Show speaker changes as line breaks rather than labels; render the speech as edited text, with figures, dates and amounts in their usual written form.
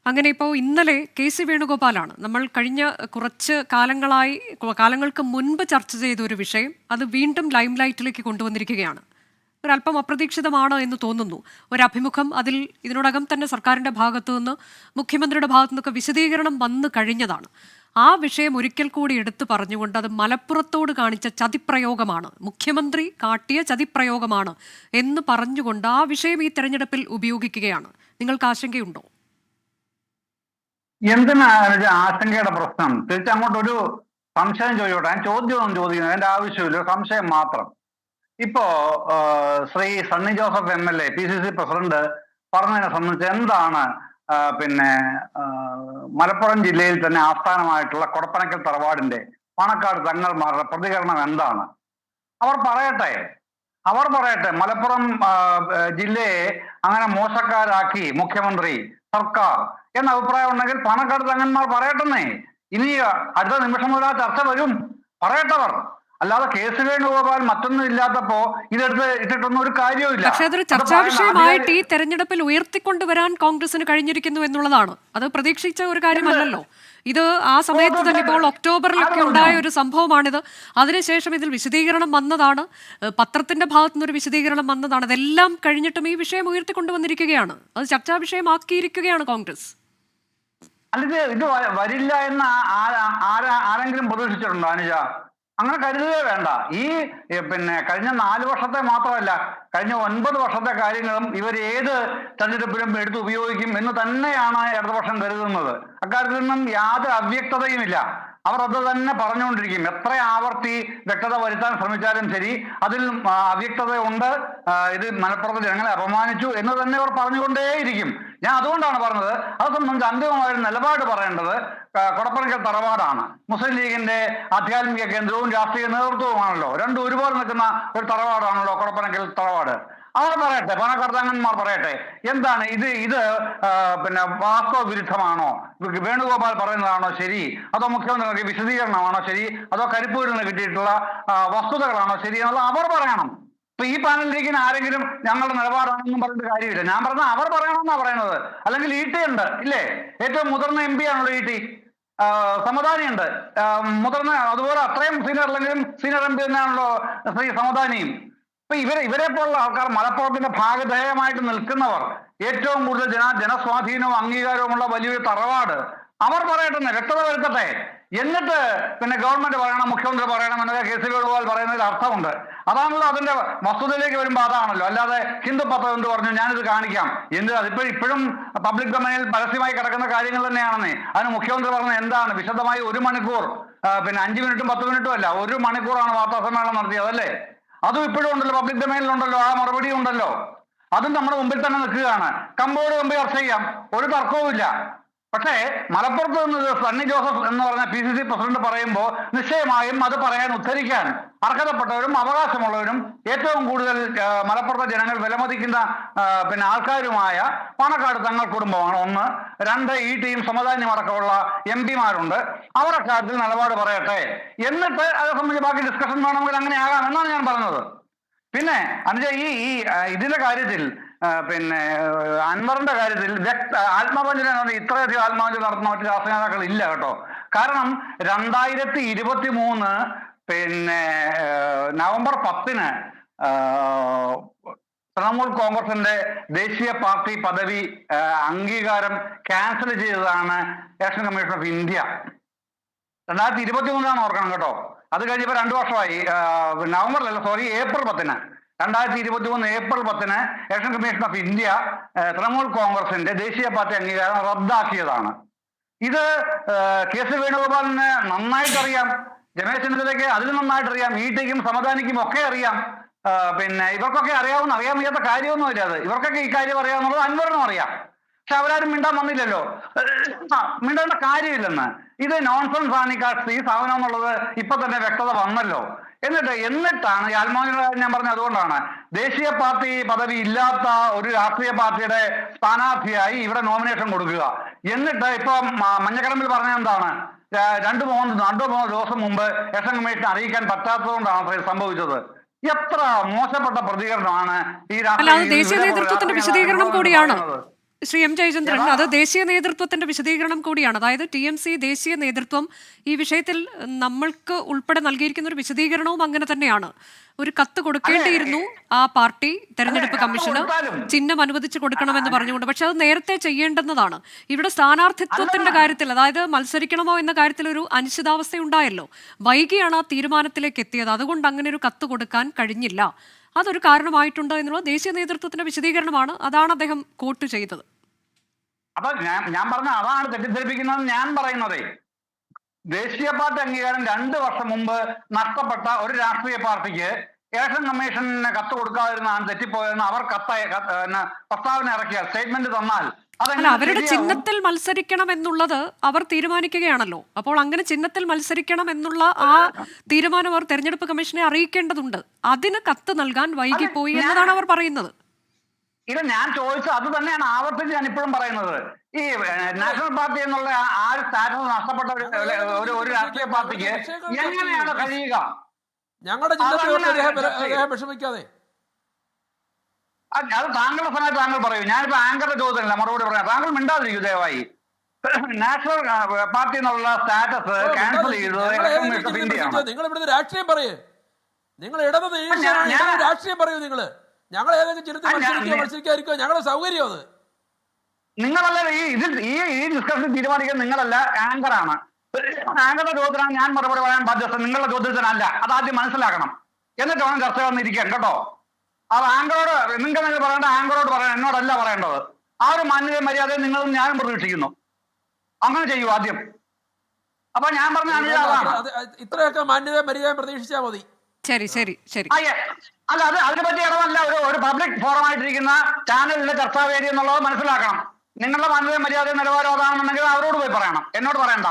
അങ്ങനെ ഇപ്പോൾ ഇന്നലെ കെ.സി. വേണുഗോപാലാണ് നമ്മൾ കഴിഞ്ഞ കുറച്ച് കാലങ്ങൾക്ക് മുൻപ് ചർച്ച ചെയ്ത ഒരു വിഷയം അത് വീണ്ടും ലൈം ലൈറ്റിലേക്ക് കൊണ്ടുവന്നിരിക്കുകയാണ്. ഒരല്പം അപ്രതീക്ഷിതമാണ് എന്ന് തോന്നുന്നു. ഒരഭിമുഖം അതിൽ ഇതിനോടകം തന്നെ സർക്കാരിൻ്റെ ഭാഗത്തു നിന്ന് മുഖ്യമന്ത്രിയുടെ ഭാഗത്തു നിന്നൊക്കെ വിശദീകരണം വന്നു കഴിഞ്ഞതാണ്. ആ വിഷയം ഒരിക്കൽ കൂടി എടുത്തു പറഞ്ഞുകൊണ്ട് അത് മലപ്പുറത്തോട് കാണിച്ച ചതിപ്രയോഗമാണ്, മുഖ്യമന്ത്രി കാട്ടിയ ചതിപ്രയോഗമാണ് എന്ന് പറഞ്ഞുകൊണ്ട് ആ വിഷയം ഈ തെരഞ്ഞെടുപ്പിൽ ഉപയോഗിക്കുകയാണ്. നിങ്ങൾക്ക് ആശങ്കയുണ്ടോ?
എന്തിനാണ് ആശങ്കയുടെ പ്രശ്നം? തിരിച്ചങ്ങോട്ടൊരു സംശയം ചോദിച്ചോട്ടെ. ഞാൻ ചോദ്യമൊന്നും ചോദിക്കുന്നത് അതിന്റെ ആവശ്യമില്ല, സംശയം മാത്രം. ഇപ്പോ Shri Sunny Joseph MLA PCC president പറഞ്ഞതിനെ സംബന്ധിച്ച് എന്താണ് മലപ്പുറം ജില്ലയിൽ തന്നെ ആസ്ഥാനമായിട്ടുള്ള കൊടപ്പനക്കൽ തറവാടിന്റെ പണക്കാട് തങ്ങൾമാരുടെ പ്രതികരണം എന്താണ്? അവർ പറയട്ടെ. മലപ്പുറം ജില്ലയെ അങ്ങനെ മോശക്കാരാക്കി മുഖ്യമന്ത്രി, സർക്കാർ എന്ന അഭിപ്രായം ഉണ്ടെങ്കിൽ പണക്കാട് തങ്ങന്മാർ പറയട്ടെന്നേ. ഇനി അടുത്ത നിമിഷം മുതൽ ആ ചർച്ച വരും, പറയട്ടവർ. അല്ലാതെ കെ.സി. വേണുഗോപാൽ മറ്റൊന്നും ഇല്ലാത്തപ്പോ ഇട്ടിട്ടൊന്നും ഒരു കാര്യവുമില്ല.
പക്ഷേ അതൊരു ചർച്ചാ വിഷയമായിട്ട് ഈ തെരഞ്ഞെടുപ്പിൽ ഉയർത്തിക്കൊണ്ടുവരാൻ കോൺഗ്രസിന് കഴിഞ്ഞിരിക്കുന്നു എന്നുള്ളതാണ്. അത് പ്രതീക്ഷിച്ച ഒരു കാര്യമല്ലല്ലോ. ഇത് ആ സമയത്ത് തന്നെ ഇപ്പോൾ ഒക്ടോബറിലൊക്കെ ഉണ്ടായ ഒരു സംഭവമാണിത്. അതിനുശേഷം ഇതിൽ വിശദീകരണം വന്നതാണ്, പത്രത്തിന്റെ ഭാഗത്തു നിന്നൊരു വിശദീകരണം വന്നതാണ്. അതെല്ലാം കഴിഞ്ഞിട്ടും ഈ വിഷയം ഉയർത്തിക്കൊണ്ടുവന്നിരിക്കുകയാണ്. അത് ചർച്ചാ വിഷയമാക്കിയിരിക്കുകയാണ് കോൺഗ്രസ്.
അല്ല, ഇത് വരില്ല എന്ന് ആരെങ്കിലും പ്രതീക്ഷിച്ചിട്ടുണ്ടോ അനുജ? അങ്ങനെ കരുതുകയേ വേണ്ട. ഈ കഴിഞ്ഞ 4 വർഷത്തെ മാത്രമല്ല, കഴിഞ്ഞ 9 വർഷത്തെ കാര്യങ്ങളും ഇവർ ഏത് തെരഞ്ഞെടുപ്പിലും എടുത്ത് ഉപയോഗിക്കും എന്ന് തന്നെയാണ് ഇടതുപക്ഷം കരുതുന്നത്. അക്കാര്യത്തിൽ നിന്നും യാതൊരു അവ്യക്തതയുമില്ല. അവർ അത് തന്നെ പറഞ്ഞുകൊണ്ടിരിക്കും. എത്ര ആവർത്തി വ്യക്തത വരുത്താൻ ശ്രമിച്ചാലും ശരി, അതിൽ അവ്യക്തത ഉണ്ട്, ഇത് മലപ്പുറത്ത് ജനങ്ങളെ അപമാനിച്ചു എന്ന് തന്നെ അവർ പറഞ്ഞുകൊണ്ടേയിരിക്കും. ഞാൻ അതുകൊണ്ടാണ് പറഞ്ഞത്, അത് സംബന്ധിച്ച് അന്തിമമായ നിലപാട് പറയേണ്ടത് കൊടപ്പനക്കൽ തറവാടാണ്. മുസ്ലിം ലീഗിന്റെ ആധ്യാത്മിക കേന്ദ്രവും രാഷ്ട്രീയ നേതൃത്വവുമാണല്ലോ, രണ്ടും ഒരുപോലെ നിൽക്കുന്ന ഒരു തറവാടാണല്ലോ കൊടപ്പനക്കൽ തറവാട്. അവർ പറയട്ടെ, പണക്കർത്തങ്ങന്മാർ പറയട്ടെ, എന്താണ് ഇത് വാസ്തവ വിരുദ്ധമാണോ, വേണുഗോപാൽ പറയുന്നതാണോ ശരി, അതോ മുഖ്യമന്ത്രിക്ക് വിശദീകരണമാണോ ശരി, അതോ കരിപ്പൂരിൽ നിന്ന് കിട്ടിയിട്ടുള്ള വസ്തുതകളാണോ ശരി എന്നുള്ളത് അവർ പറയണം. ഇപ്പൊ ഈ പാനലിലേക്ക് ആരെങ്കിലും ഞങ്ങളുടെ നിലപാടാണെന്നും പറഞ്ഞിട്ട് കാര്യമില്ല. ഞാൻ പറഞ്ഞ അവർ പറയണമെന്നാ പറയുന്നത്. അല്ലെങ്കിൽ ET ഉണ്ട് ഇല്ലേ, ഏറ്റവും മുതിർന്ന MP ആണല്ലോ ET. സമദാനിയുണ്ട്, മുതിർന്ന, അതുപോലെ അത്രയും സീനിയർ അല്ലെങ്കിലും സീനിയർ MP തന്നെയാണല്ലോ ശ്രീ സമദാനിയും. ഇപ്പൊ ഇവരെ പോലുള്ള ആൾക്കാർ, മലപ്പുറത്തിന്റെ ഭാഗധേയമായിട്ട് നിൽക്കുന്നവർ, ഏറ്റവും കൂടുതൽ ജനസ്വാധീനവും അംഗീകാരവുമുള്ള വലിയൊരു തറവാട്, അവർ പറയട്ടെ, വ്യക്തത വരുത്തട്ടെ. എന്നിട്ട് ഗവൺമെന്റ് പറയണം, മുഖ്യമന്ത്രി പറയണം എന്നൊക്കെ കെ.സി. വേണുഗോപാൽ പറയുന്നതിൽ അർത്ഥമുണ്ട്. അതാണല്ലോ അതിന്റെ വസ്തുതയിലേക്ക് വരുമ്പോൾ അതാണല്ലോ. അല്ലാതെ ഹിന്ദു പത്രം എന്ത് പറഞ്ഞു, ഞാനിത് കാണിക്കാം എന്ത്, ഇപ്പോഴും പബ്ലിക് ഡൊമൈനിൽ പരസ്യമായി കിടക്കുന്ന കാര്യങ്ങൾ തന്നെയാണെന്നേ. അതിന് മുഖ്യമന്ത്രി പറഞ്ഞത് എന്താണ്? വിശദമായി 1 മണിക്കൂർ, 5 മിനിറ്റും 10 മിനിറ്റും അല്ല, 1 മണിക്കൂറാണ് വാർത്താ സമ്മേളനം നടത്തിയത് അല്ലേ? അതും ഇപ്പോഴും ഉണ്ടല്ലോ, പബ്ലിക് ഡൊമൈനിലുണ്ടല്ലോ, ആ മറുപടി ഉണ്ടല്ലോ. അതും നമ്മുടെ മുമ്പിൽ തന്നെ നിൽക്കുകയാണ്. കമ്പോട് മുമ്പ് ചർച്ച ചെയ്യാം, ഒരു തർക്കവുമില്ല. പക്ഷേ മലപ്പുറത്ത് നിന്ന് സണ്ണി ജോസഫ് എന്ന് പറഞ്ഞ PCC പ്രസിഡന്റ് പറയുമ്പോൾ നിശ്ചയമായും അത് പറയാൻ, ഉദ്ധരിക്കാൻ അർഹതപ്പെട്ടവരും അവകാശമുള്ളവരും ഏറ്റവും കൂടുതൽ മലപ്പുറത്തെ ജനങ്ങൾ വിലമതിക്കുന്ന ആൾക്കാരുമായ പാണക്കാട് തങ്ങൾ കുടുംബമാണ് ഒന്ന്. 2, ETയും സമദാനിയും അടക്കമുള്ള MP മാരുണ്ട്. അവർ അക്കാര്യത്തിൽ നിലപാട് പറയട്ടെ. എന്നിട്ട് അതേ സംബന്ധിച്ച് ബാക്കി ഡിസ്കഷൻ വേണമെങ്കിൽ അങ്ങനെ ആകാം എന്നാണ് ഞാൻ പറഞ്ഞത്. പിന്നെ അനുജ, ഇതിന്റെ കാര്യത്തിൽ അൻവറിന്റെ കാര്യത്തിൽ ആത്മവഞ്ചന, ഇത്രയധികം ആത്മവഞ്ചന നടത്തുന്ന മറ്റു രാഷ്ട്രീയ നേതാക്കൾ ഇല്ല കേട്ടോ. കാരണം 2023 നവംബർ 10 തൃണമൂൽ കോൺഗ്രസിന്റെ ദേശീയ പാർട്ടി പദവി അംഗീകാരം ക്യാൻസൽ ചെയ്തതാണ് ഇലക്ഷൻ കമ്മീഷൻ ഓഫ് ഇന്ത്യ. 2023 ഓർക്കണം കേട്ടോ. അത് കഴിഞ്ഞപ്പോൾ 2 വർഷമായി. April 10 2023 April 10 election commission of India Trinamool കോൺഗ്രസിന്റെ ദേശീയ പാർട്ടി അംഗീകാരം റദ്ദാക്കിയതാണ്. ഇത് കെ.സി. വേണുഗോപാലിന് നന്നായിട്ടറിയാം, രമേശ് ചെന്നിത്തലയ്ക്ക് അതിൽ നന്നായിട്ടറിയാം, ETക്കും സമദാനിക്കും ഒക്കെ അറിയാം. ഇവർക്കൊക്കെ അറിയാൻ വയ്യാത്ത കാര്യമൊന്നുമില്ല. അത് ഇവർക്കൊക്കെ ഈ കാര്യം അറിയാവുന്നത് അൻവറിനും അറിയാം. പക്ഷെ അവരാരും മിണ്ടാൻ വന്നില്ലല്ലോ, മിണ്ടേണ്ട കാര്യമില്ലെന്ന്. ഇത് നോൺസെൻസ് ആണ് ഈ സാധനം എന്നുള്ളത് ഇപ്പൊ തന്നെ വ്യക്തത വന്നല്ലോ. എന്നിട്ടാണ് ഈ ആത്മാവിനുള്ള കാര്യം ഞാൻ പറഞ്ഞത്. അതുകൊണ്ടാണ് ദേശീയ പാർട്ടി പദവി ഇല്ലാത്ത ഒരു രാഷ്ട്രീയ പാർട്ടിയുടെ സ്ഥാനാർത്ഥിയായി ഇവിടെ നോമിനേഷൻ കൊടുക്കുക. എന്നിട്ട് ഇപ്പൊ മഞ്ഞക്കടമ്പിൽ പറഞ്ഞ എന്താണ്, 2-3 ദിവസം മുമ്പ് ഇലക്ഷൻ കമ്മീഷനെ അറിയിക്കാൻ പറ്റാത്തതുകൊണ്ടാണ് സംഭവിച്ചത്. എത്ര മോശപ്പെട്ട പ്രതികരണമാണ് ഈ
ദേശീയ നേതൃത്വത്തിന്റെ വിശദീകരണം കൂടിയാണ്. ശ്രീ എം ജയചന്ദ്രൻ, അത് ദേശീയ നേതൃത്വത്തിന്റെ വിശദീകരണം കൂടിയാണ്. അതായത് TMC ദേശീയ നേതൃത്വം ഈ വിഷയത്തിൽ നമ്മൾക്ക് ഉൾപ്പെടെ നൽകിയിരിക്കുന്ന ഒരു വിശദീകരണവും അങ്ങനെ തന്നെയാണ്. ഒരു കത്ത് കൊടുക്കേണ്ടിയിരുന്നു ആ പാർട്ടി തെരഞ്ഞെടുപ്പ് കമ്മീഷന്, ചിഹ്നം അനുവദിച്ചു കൊടുക്കണമെന്ന് പറഞ്ഞുകൊണ്ട്. പക്ഷെ അത് നേരത്തെ ചെയ്യേണ്ടുന്നതാണ്. ഇവിടെ സ്ഥാനാർത്ഥിത്വത്തിന്റെ കാര്യത്തിൽ, അതായത് മത്സരിക്കണമോ എന്ന കാര്യത്തിൽ ഒരു അനിശ്ചിതാവസ്ഥ ഉണ്ടായല്ലോ. വൈകിയാണ് ആ തീരുമാനത്തിലേക്ക് എത്തിയത്. അതുകൊണ്ട് അങ്ങനെ ഒരു കത്ത് കൊടുക്കാൻ കഴിഞ്ഞില്ല. അതൊരു കാരണമായിട്ടുണ്ട് എന്നുള്ള ദേശീയ നേതൃത്വത്തിന്റെ വിശദീകരണമാണ്. അതാണ് അദ്ദേഹം കോട്ട് ചെയ്തത്.
അപ്പൊ ഞാൻ പറഞ്ഞ അതാണ് തെറ്റിദ്ധരിപ്പിക്കുന്നത്. ഞാൻ പറയുന്നത് ദേശീയ പാർട്ടി അംഗീകാരം 2 വർഷം മുമ്പ് നഷ്ടപ്പെട്ട ഒരു രാഷ്ട്രീയ പാർട്ടിക്ക് ഇലക്ഷൻ കമ്മീഷന് കത്ത് കൊടുക്കാതിരുന്നാണ് തെറ്റിപ്പോയതെന്ന് അവർ പ്രസ്താവന ഇറക്കിയാൽ, സ്റ്റേറ്റ്മെന്റ് തന്നാൽ
അല്ല, അവരുടെ ചിഹ്നത്തിൽ മത്സരിക്കണം എന്നുള്ളത് അവർ തീരുമാനിക്കുകയാണല്ലോ. അപ്പോൾ അങ്ങനെ ചിഹ്നത്തിൽ മത്സരിക്കണം എന്നുള്ള ആ തീരുമാനം അവർ തെരഞ്ഞെടുപ്പ് കമ്മീഷനെ അറിയിക്കേണ്ടതുണ്ട്. അതിന് കത്ത് നൽകാൻ വൈകിപ്പോയി എന്നതാണ് അവർ പറയുന്നത്.
ഇത് ഞാൻ ചോദിച്ചത് അത് തന്നെയാണ് ആവർത്തിച്ച് ഞാൻ ഇപ്പോഴും പറയുന്നത്. ഈ നാഷണൽ പാർട്ടി എന്നുള്ള ആ ഒരു സ്റ്റാറ്റസ് നഷ്ടപ്പെട്ട ഒരു രാഷ്ട്രീയ പാർട്ടിക്ക് എങ്ങനെയാണ് കഴിയുക?
ഞങ്ങളുടെ വിഷമിക്കാതെ
അത് താങ്കളുടെ സമയത്ത് താങ്കൾ പറയൂ. ഞാനിപ്പോ ആങ്കറുടെ ചോദ്യത്തിനല്ല മറുപടി പറയാം. താങ്കൾ മിണ്ടാതിരിക്കൂ ദയവായി. നാഷണൽ പാർട്ടി എന്നുള്ള സ്റ്റാറ്റസ് ക്യാൻസൽ ചെയ്തത് ഇന്ത്യയാണ്.
നിങ്ങൾ ഇവിടുന്ന് രാഷ്ട്രീയം പറയേ, നിങ്ങൾ ഇടത് രാഷ്ട്രീയം പറയൂ. നിങ്ങൾ ഞങ്ങൾ ഏതെങ്കിലും ചിഹ്നത്തിൽ മത്സരിക്കാതിരിക്കുക ഞങ്ങളുടെ സൗകര്യം. അത്
നിങ്ങളല്ല ഈ ഡിസ്കഷൻ തീരുമാനിക്കാൻ നിങ്ങളല്ല, ആങ്കറാണ്. ആങ്കറുടെ ചോദ്യത്തിനാണ് ഞാൻ മറുപടി പറയാൻ ബാധ്യത, നിങ്ങളുടെ ചോദ്യത്തിനല്ല. അതാദ്യം മനസ്സിലാക്കണം. എന്നിട്ട് വേണം ചർച്ച വന്നിരിക്കാൻ കേട്ടോ. അത് ആങ്കറോട് നിങ്ങൾ പറയേണ്ട ആങ്കറോട് പറയണം, എന്നോടല്ല പറയേണ്ടത്. ആ ഒരു മാന്യതയും മര്യാദയും നിങ്ങളും ഞാനും പ്രതീക്ഷിക്കുന്നു. അങ്ങനെ ചെയ്യൂ ആദ്യം. അപ്പൊ ഞാൻ പറഞ്ഞ
ഇത്രയൊക്കെ മാന്യതയും മര്യാദയും പ്രതീക്ഷിച്ചാൽ മതി.
ശരി ശരി ശരി.
അല്ല, അതിനെ പറ്റി ഇടമല്ല. ഒരു പബ്ലിക് ഫോറം ആയിട്ടിരിക്കുന്ന ചാനലിലെ ചർച്ചാവേദി എന്നുള്ളത് മനസ്സിലാക്കണം. നിങ്ങളുടെ മാന്യതയും മര്യാദയും നിലവാരം അതാണെന്നുണ്ടെങ്കിൽ അവരോട് പോയി പറയണം, എന്നോട് പറയണ്ട.